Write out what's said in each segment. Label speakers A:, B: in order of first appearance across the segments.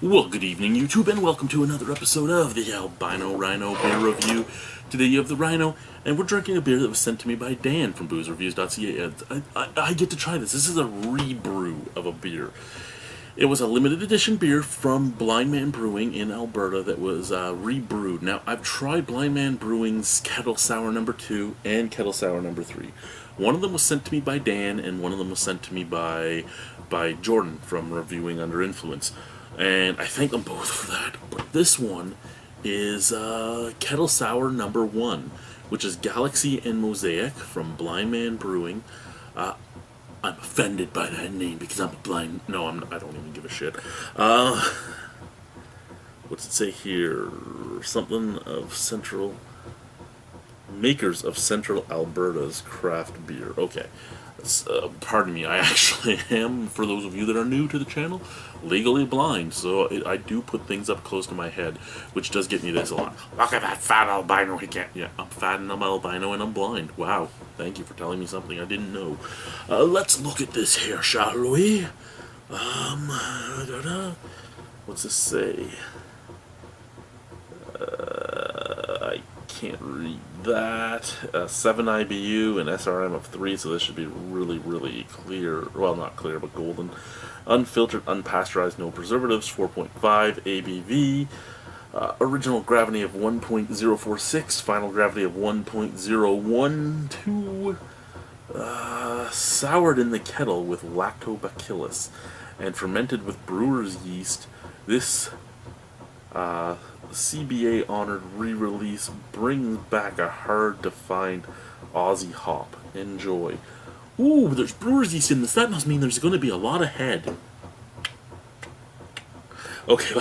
A: Well, good evening, YouTube, and welcome to another episode of the Albino Rhino Beer Review. Today you have the Rhino, and we're drinking a beer that was sent to me by Dan from boozereviews.ca. I get to try this. This is a rebrew of a beer. It was a limited edition beer from Blindman Brewing in Alberta that was rebrewed. Now, I've tried Blindman Brewing's Kettle Sour No. 2 and Kettle Sour No. 3. One of them was sent to me by Dan, and one of them was sent to me by Jordan from Reviewing Under Influence. And I thank them both for that. But this one is Kettle Sour No. 1, which is Galaxy and Mosaic from Blindman Brewing. I'm offended by that name because I'm a blind... No, I don't even give a shit. What's it say here? Something of Central... Makers of Central Alberta's craft beer. Okay. Pardon me, I actually am, for those of you that are new to the channel, legally blind, so I do put things up close to my head, which does get me this a lot. Look at that fat albino, he can't... Yeah, I'm fat and I'm albino and I'm blind. Wow, thank you for telling me something I didn't know. Let's look at this here, shall we? What's this say? I can't read that. 7 IBU and SRM of 3, so this should be really, really clear. Well, not clear, but golden. Unfiltered, unpasteurized, no preservatives, 4.5 ABV. Original gravity of 1.046, final gravity of 1.012. Soured in the kettle with lactobacillus and fermented with brewer's yeast. This CBA honored re-release brings back a hard to find Aussie hop. Enjoy. Ooh, there's brewer's yeast in this. That must mean there's going to be a lot of head. Okay.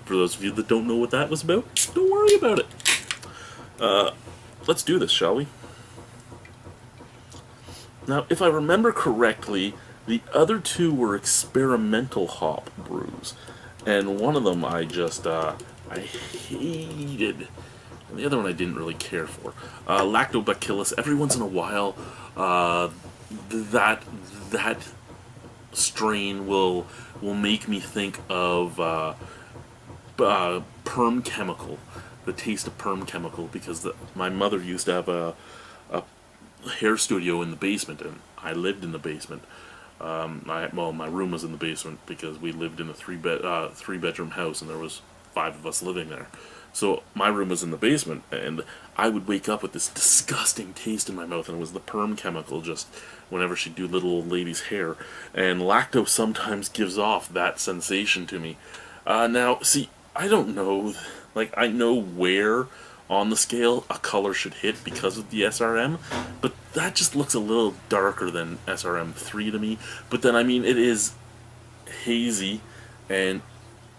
A: For those of you that don't know what that was about, don't worry about it. Let's do this, shall we? Now, if I remember correctly, the other two were experimental hop brews. And one of them I just, I hated. And the other one I didn't really care for. Lactobacillus, every once in a while, that strain will make me think of Perm Chemical, the taste of Perm Chemical, because my mother used to have a hair studio in the basement, and I lived in the basement. My room was in the basement because we lived in a three-bedroom house, and there was 5 of us living there. So my room was in the basement, and I would wake up with this disgusting taste in my mouth, and it was the Perm Chemical just whenever she'd do little old lady's hair. And lacto sometimes gives off that sensation to me. Now, see, I don't know, like, I know where on the scale a color should hit because of the SRM, but that just looks a little darker than SRM 3 to me. But then, I mean, it is hazy and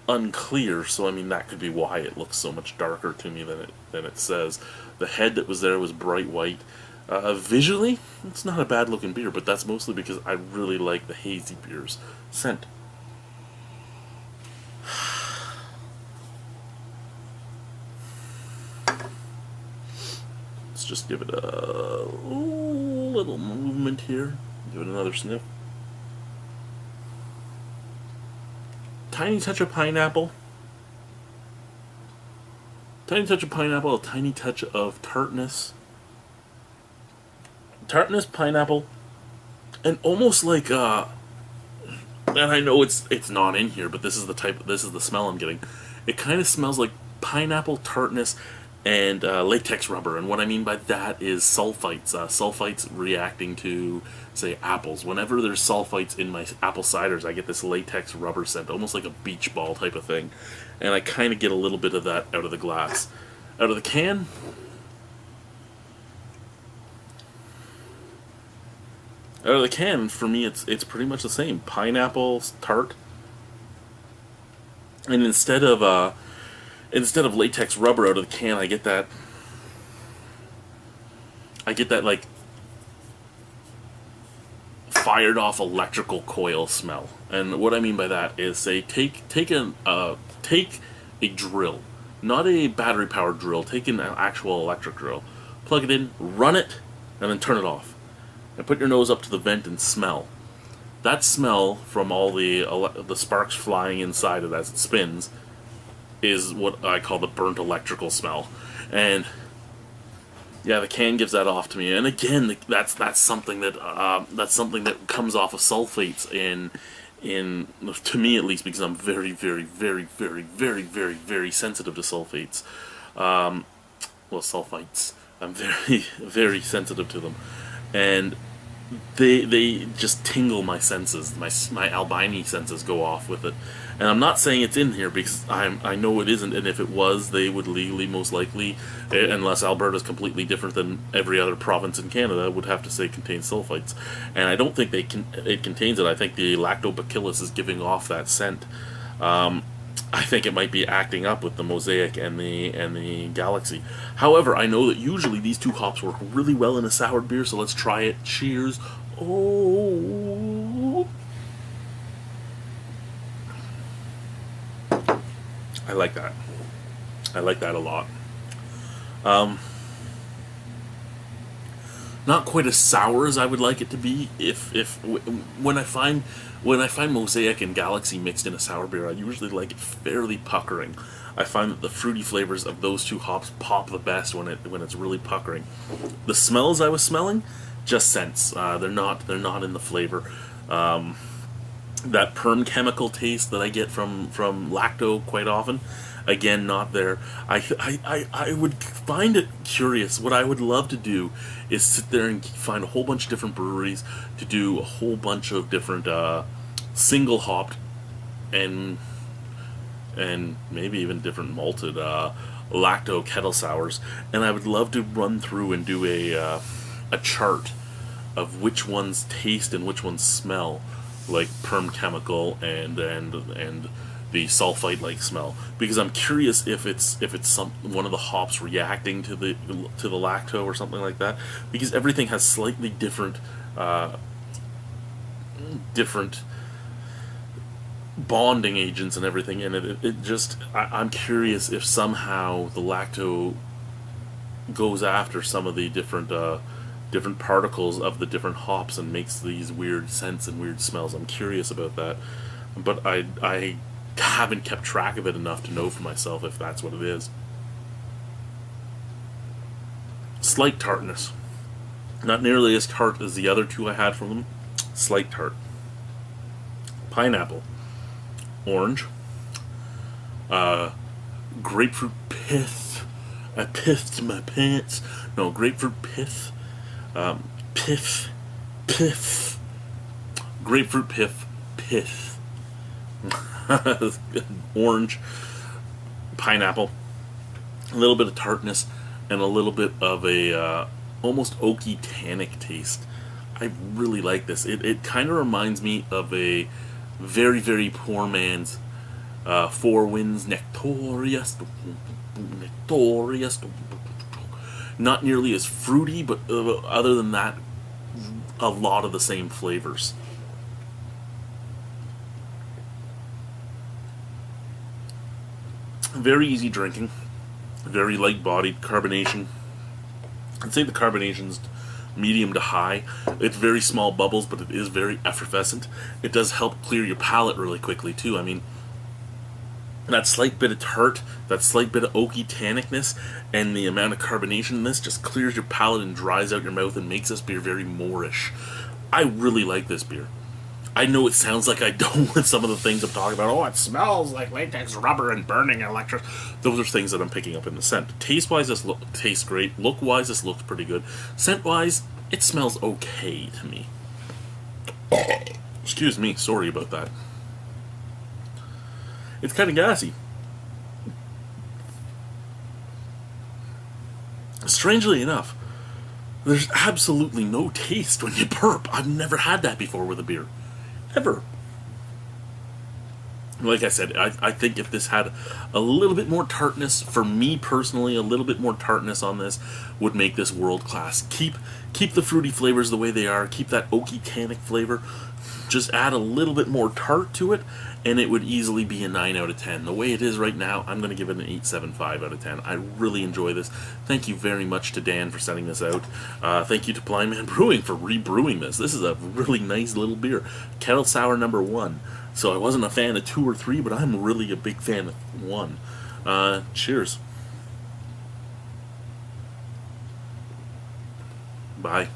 A: unclear, so I mean that could be why it looks so much darker to me than it says. The head that was there was bright white. Visually, it's not a bad looking beer, but that's mostly because I really like the hazy beer's scent. Let's just give it a little movement here. Give it another sniff. Tiny touch of pineapple. Tiny touch of pineapple, a tiny touch of tartness. Tartness, pineapple, and almost like and I know it's not in here, but this is the smell I'm getting. It kind of smells like pineapple, tartness, and latex rubber. And what I mean by that is sulfites. Sulfites reacting to, say, apples. Whenever there's sulfites in my apple ciders, I get this latex rubber scent, almost like a beach ball type of thing. And I kind of get a little bit of that out of the glass. Out of the can, for me, it's pretty much the same. Pineapple, tart, and instead of latex rubber out of the can, I get that like fired off electrical coil smell. And what I mean by that is, say, take a drill, not a battery powered drill. Take an actual electric drill, plug it in, run it, and then turn it off. And put your nose up to the vent and smell. that smell from all the sparks flying inside it as it spins is what I call the burnt electrical smell. And yeah, the can gives that off to me. And again, that's something that comes off of sulfates in to me at least, because I'm very very very very very very very sensitive to sulfates. Well, sulfites. I'm very very sensitive to them, and they just tingle my senses. My albini senses go off with it, and I'm not saying it's in here because I know it isn't. And if it was, they would legally, most likely, unless Alberta's completely different than every other province in Canada, would have to say contains sulfites. And I don't think it contains it. I think the lactobacillus is giving off that scent. I think it might be acting up with the Mosaic and the Galaxy. However, I know that usually these two hops work really well in a sour beer, so let's try it. Cheers. Oh, I like that. I like that a lot. Not quite as sour as I would like it to be. When I find Mosaic and Galaxy mixed in a sour beer, I usually like it fairly puckering. I find that the fruity flavors of those two hops pop the best when it's really puckering. The smells I was smelling, just scents. They're not in the flavor. That perm chemical taste that I get from lacto quite often, again, not there. I would find it curious. What I would love to do is sit there and find a whole bunch of different breweries to do a whole bunch of different single hopped and maybe even different malted lacto kettle sours, and I would love to run through and do a chart of which ones taste and which ones smell like perm chemical and the sulfite like smell, because I'm curious if it's one of the hops reacting to the lacto or something like that, because everything has slightly different bonding agents and everything in it. It just I'm curious if somehow the lacto goes after some of the different particles of the different hops and makes these weird scents and weird smells. I'm curious about that, but I haven't kept track of it enough to know for myself if that's what it is. Slight tartness. Not nearly as tart as the other two I had from them. Slight tart. Pineapple. Orange. Grapefruit pith. I pithed my pants. No, grapefruit pith. Pith. Grapefruit pith. Orange, pineapple, a little bit of tartness, and a little bit of a almost oaky tannic taste. I really like this. It kind of reminds me of a very, very poor man's Four Winds Nectorious. Not nearly as fruity, but other than that, a lot of the same flavors. Very easy drinking, very light-bodied. Carbonation, I'd say the carbonation's medium to high. It's very small bubbles, but it is very effervescent. It does help clear your palate really quickly too. I mean, that slight bit of tart, that slight bit of oaky tannicness, and the amount of carbonation in this just clears your palate and dries out your mouth and makes this beer very moreish. I really like this beer. I know it sounds like I don't with some of the things I'm talking about. Oh, it smells like latex rubber and burning electric. Those are things that I'm picking up in the scent. Taste-wise, this tastes great. Look-wise, this looks pretty good. Scent-wise, it smells okay to me. Excuse me, sorry about that. It's kind of gassy. Strangely enough, there's absolutely no taste when you burp. I've never had that before with a beer. Ever. Like I said, I think if this had a little bit more tartness, for me personally, a little bit more tartness on this would make this world class. Keep Keep the fruity flavors the way they are. Keep that oaky tannic flavor. Just add a little bit more tart to it, and it would easily be a 9 out of 10. The way it is right now, I'm going to give it an 8.75 out of 10. I really enjoy this. Thank you very much to Dan for sending this out. Thank you to Blindman Brewing for rebrewing this. This is a really nice little beer. Kettle Sour number 1. So I wasn't a fan of 2 or 3, but I'm really a big fan of 1. Cheers. Bye.